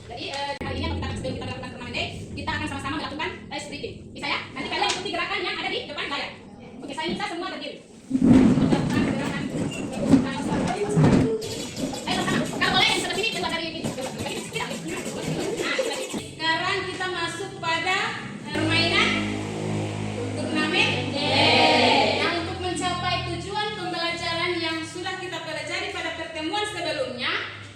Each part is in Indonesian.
Jadi hari ini sebelum kita melakukan turnamen day, kita akan sama-sama melakukan ice breathing. Bisa ya? Nanti kalian ikuti gerakan yang ada di depan layar. Oke, saya minta semua berdiri. Untuk melakukan gerakan. Ayo sama. Kalau boleh yang sebelah sini keluar dari ini. Nah, sekarang kita masuk pada permainan turnamen day. Yang untuk mencapai tujuan pembelajaran yang sudah kita pelajari pada pertemuan sebelumnya,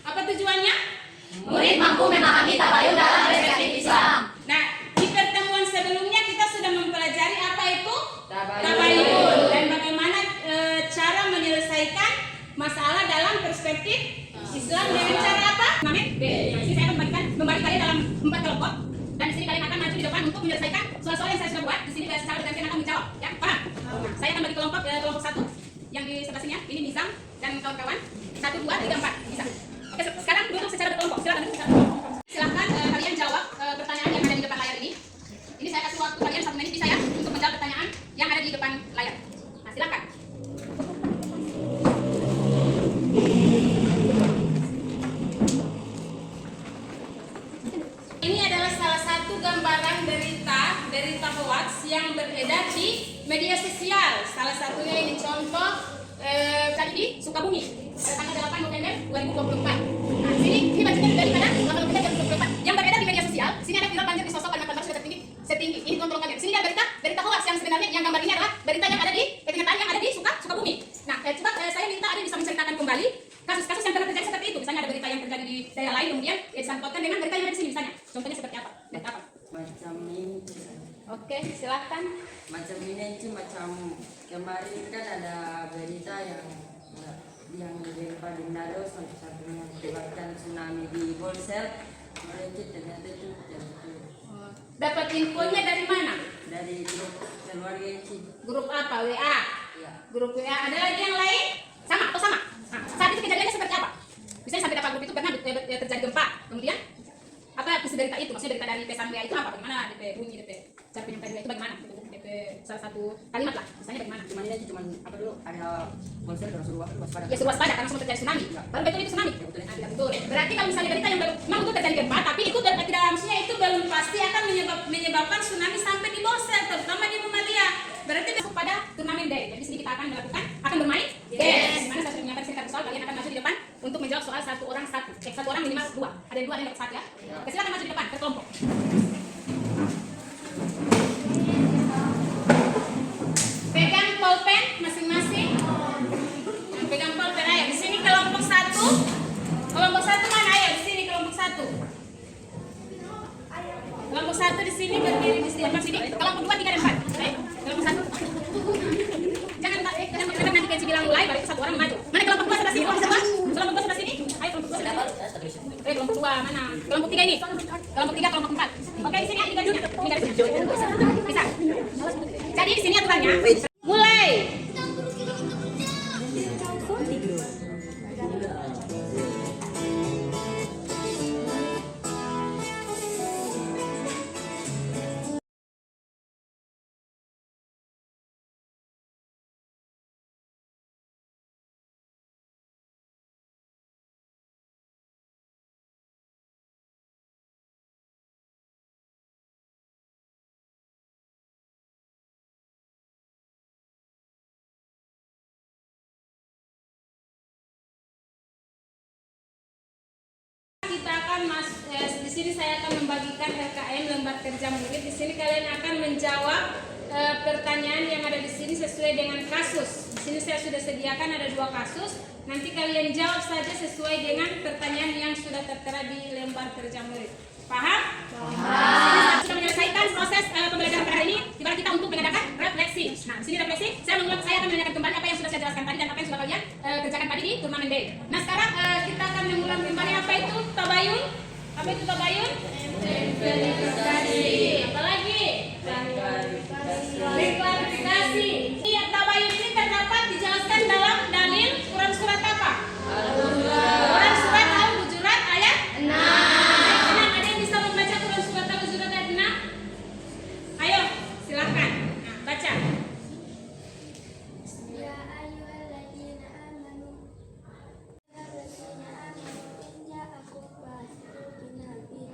apa tujuannya? Murid mampu memahami tabayun dalam perspektif Islam. Nah, di pertemuan sebelumnya kita sudah mempelajari apa itu tabayun dan bagaimana cara menyelesaikan masalah dalam perspektif Islam dengan cara apa? Turnamen B. Di sini saya akan membagi kalian dalam 4 kelompok dan di sini kalian akan maju di depan untuk menyelesaikan soal-soal yang saya sudah buat. Di sini secara bergantian akan menjawab. Ya, paham? Nah, saya akan bagi kelompok 1 yang di sebelah sini. Ini Nizam dan kawan-kawan. 1, 2, 3, 4. Bisa. Oke, sekarang duduk secara berkelompok. Silakan kalian jawab pertanyaan yang ada di depan layar ini. Ini saya kasih waktu kalian 1 menit bisa ya untuk menjawab pertanyaan yang ada di depan layar. Nah, silakan. Ini adalah salah satu gambaran berita hoax yang beredar di media sosial. Salah satunya ini contoh tadi di Sukabumi tanggal 8 November 2024. Nah, ini bagian dari mana? 8 November 2024 yang beredar di media sosial. Sini ada viral banjir di sosok Kalimantan Barat sudah setinggi. Ini kontrol kalian. Sini ada berita hoax yang sebenarnya yang gambar ini adalah berita yang ada di kenyataan yang ada di Sukabumi. Nah, coba saya minta ada bisa menceritakan kembali kasus-kasus yang pernah terjadi seperti itu. Misalnya ada berita yang terjadi di daerah lain kemudian disangkutkan dengan berita yang ada di sini misalnya. Contohnya seperti apa? Dan apa? Macam ini. Oke, silakan. Macam ini itu macam kemarin kan ada berita yang gempa di Manado satu-satunya menyebabkan tsunami di Bolsel. Mereka ternyata itu Dapat infonya dari mana? dari grup keluarga itu. Grup apa? WA? Ya. Grup WA. Ada lagi yang lain? Sama atau sama? Nah, saat itu kejadiannya seperti apa? Misalnya sampai dapat grup itu pernah terjadi gempa. Kemudian apa isi berita itu? Maksudnya berita dari pesan WA itu apa? Bagaimana DP bunyi DP cara penyampaian WA itu bagaimana? DP salah satu kalimat lah. Misalnya bagaimana? Cuman ini cuman apa dulu ada Bolsel dan suruh waspada. Ya suruh waspada karena sempat terjadi tsunami. Baru betul itu tsunami. Nah, tidak betul. Berarti kalau misalnya berita yang memang itu terjadi gempa, tapi itu tidak maksudnya itu belum pasti akan menyebabkan tsunami sampai di Bolsel, terutama di Mumalia. Berarti masuk pada turnamen day. Jadi sini kita akan bermain yes. Dimana saya sudah menyiapkan satu soal, kalian akan maju di depan untuk menjawab soal satu orang minimal 2. Ada yang 2, ada yang dapat 1 ya. Oke, silakan maju di depan berkelompok. Pegang pulpen masing-masing. Pegang pulpen ayo. Di sini kelompok 1. Kelompok 1 mana ayo? Di sini kelompok 1. Kelompok 1 di sini berdiri di sini. Kelompok 2, 3 dan 4. Ayo. Kelompok 1. Jangan nanti Kenci bilang mulai baru itu 1 orang maju. Mana kelompok 2 sebelah sini? Kelompok 2 sebelah sini. Ayo kelompok 2 sebelah sini. Kelompok 2 mana? Kelompok 3 ini. Kelompok 3, kelompok 4. Oke, di sini ada 3 di sini. Bisa. Jadi di sini aturannya. Mulai. Kita akan di sini saya akan membagikan LKM lembar kerja murid. Di sini kalian akan menjawab pertanyaan yang ada di sini sesuai dengan kasus. Di sini saya sudah sediakan ada 2 kasus. Nanti kalian jawab saja sesuai dengan pertanyaan yang sudah tertera di lembar kerja murid. Paham? Paham. Sudah menyelesaikan proses pembelajaran pada hari ini. Tiba kita untuk mengadakan refleksi. Nah, di sini refleksi. Saya akan menanyakan kembali apa yang sudah saya jelaskan tadi dan apa yang sudah kalian kerjakan tadi di turnamen day. Nah, sekarang kita akan mengulang kembali apa itu tabayun. Apa itu tabayun? Verifikasi. Apa lagi? Klarifikasi. Iya, tabayun ini terdapat dijelaskan dalam dalil Quran surat apa? Quran surat Al-Hujurat ayat 6. Ada yang bisa membaca Quran surat Al-Hujurat ayat 6? Ayo, silakan. Nah, baca. Ya ayyuhalladzina amanu alladzina amanu in ja'akum fasiqun binaba'in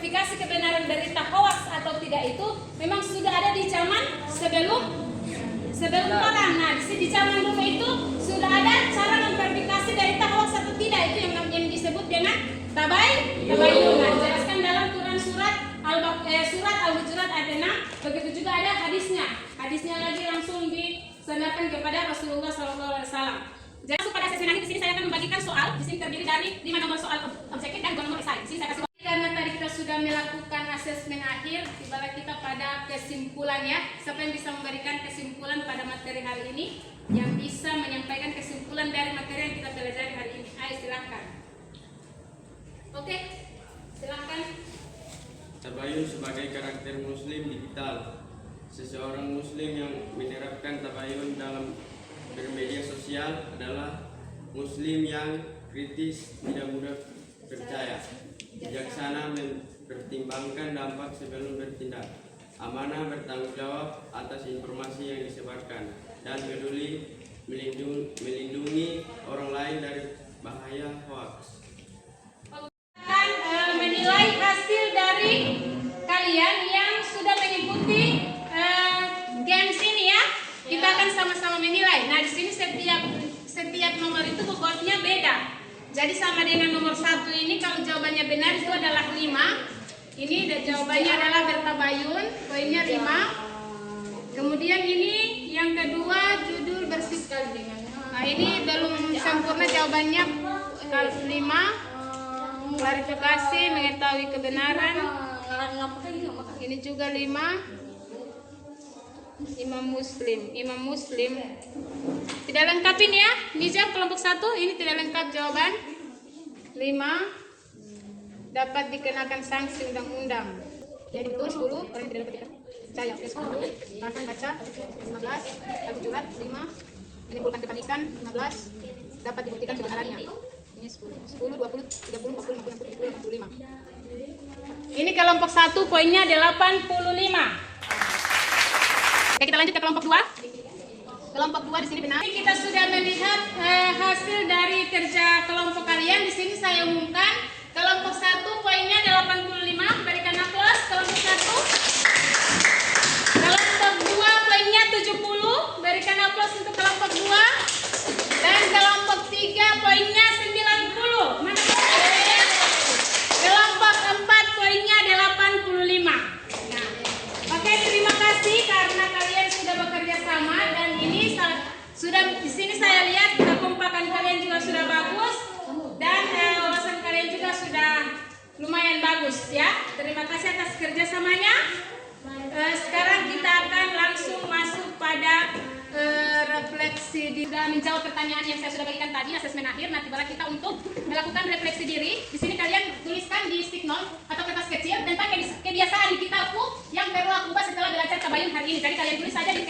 verifikasi kebenaran berita hoax atau tidak itu memang sudah ada di zaman sebelum perang. Nah, di zaman dulu itu sudah ada cara memverifikasi berita hoax atau tidak, itu yang disebut dengan tabayun. Nah, jelaskan dalam Quran surat Al-Hujurat ayat 6. Begitu juga ada hadisnya. Hadisnya lagi langsung disandarkan kepada Rasulullah SAW. Jadi pada sesi nanti di sini saya akan membagikan soal. Di sini terdiri dari 5 nomor soal objektif dan 2 nomor esai. Di sini saya kasih karena tadi kita sudah melakukan asesmen akhir, tibalah kita pada kesimpulan ya. Siapa yang bisa memberikan kesimpulan pada materi hari ini? Yang bisa menyampaikan kesimpulan dari materi yang kita pelajari hari ini? Ayo silahkan. Oke, silahkan. Tabayun sebagai karakter muslim digital. Seseorang muslim yang menerapkan tabayun dalam bermedia sosial adalah muslim yang kritis, tidak mudah percaya, bijaksana mempertimbangkan dampak sebelum bertindak, amanah bertanggung jawab atas informasi yang disebarkan, dan peduli melindungi orang lain dari bahaya hoax. Akan menilai hasil dari kalian yang sudah mengikuti games ini ya. Kita akan sama-sama menilai. Nah, di sini setiap nomor itu bobotnya beda. Jadi sama dengan nomor 1 ini, kalau jawabannya benar itu adalah 5. Ini jawabannya adalah bertabayun, poinnya 5. Kemudian ini yang kedua, judul bersih sekali dengan. Nah, ini belum sempurna jawabannya 5. Klarifikasi, mengetahui kebenaran. Ini juga 5. Imam Muslim tidak lengkap ini ya. Nizam kelompok 1 ini tidak lengkap jawaban. 5 dapat dikenakan sanksi undang-undang. Jadi betul 10 orang tidak dapat percaya. 10 akan baca 15 Al-Hujurat 5 menimbulkan kepanikan 15 dapat dibuktikan kebenarannya. Ini 10 20 30 40 50 60 65. Ini kelompok 1 poinnya 85. Oke, kita lanjut ke kelompok 2. Kelompok 2 di sini benar. Kita sudah melihat hasil dari kerja kelompok kalian. Di sini saya umumkan kelompok 1 poinnya 85, berikan aplaus. Kelompok 1. Kelompok 2 poinnya 70, berikan aplaus untuk kelompok 2. Dan kelompok 3 poinnya 90. Mana kelompok 4 poinnya 85. Nah, oke, terima kasih karena kalian sudah bekerja sama, dan ini sudah di sini saya lihat kekompakan kalian juga sudah bagus, dan wawasan kalian juga sudah lumayan bagus ya. Terima kasih atas kerjasamanya. Sekarang kita akan langsung masuk pada refleksi diri. Sudah menjawab pertanyaan yang saya sudah bagikan tadi, asesmen akhir. Nanti tibalah kita untuk melakukan refleksi diri. Di sini kalian tuliskan di stick note atau kertas kecil tentang kebiasaan di kitabku yang perlu aku ubah setelah belajar tabayun hari ini. Jadi kalian tulis saja di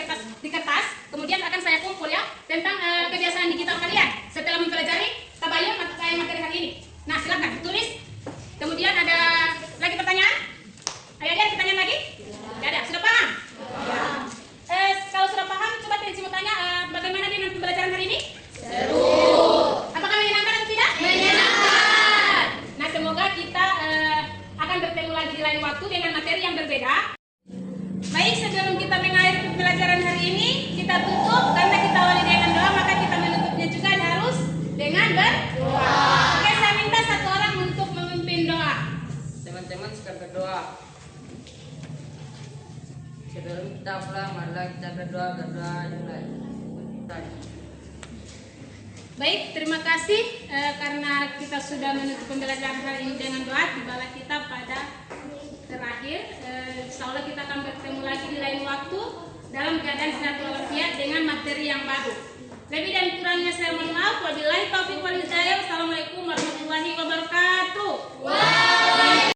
kertas, kemudian akan saya kumpul ya tentang kebiasaan di kitab kalian setelah mempelajari tabayun materi hari ini. Nah, silakan tulis. Kemudian ada lagi pertanyaan? Ayo, ada pertanyaan lagi? Tidak ada. Sudah paham? Kalau sudah paham, coba Tensi mau tanya bagaimana dengan pembelajaran hari ini? Seru. Apakah menyenangkan atau tidak? Menyenangkan. Nah, semoga kita akan bertemu lagi di lain waktu dengan materi yang berbeda. Baik, sebelum kita mengakhiri pembelajaran hari ini, kita tutup karena kita awali dengan doa, maka kita menutupnya juga harus dengan berdoa. Oke, saya minta satu orang untuk memimpin doa. Teman-teman sekarang berdoa. Sebelum kita pulang, marilah kita berdoa dimulai. Baik, terima kasih karena kita sudah menutup pembelajaran hari ini dengan doa. Tibalah kita pada terakhir. Insya Allah kita akan bertemu lagi di lain waktu dalam keadaan sehat walafiat dengan materi yang baru. Lebih dan kurangnya saya mohon maaf. Wabillahi taufiq wal hidayah. Wassalamualaikum warahmatullahi wabarakatuh.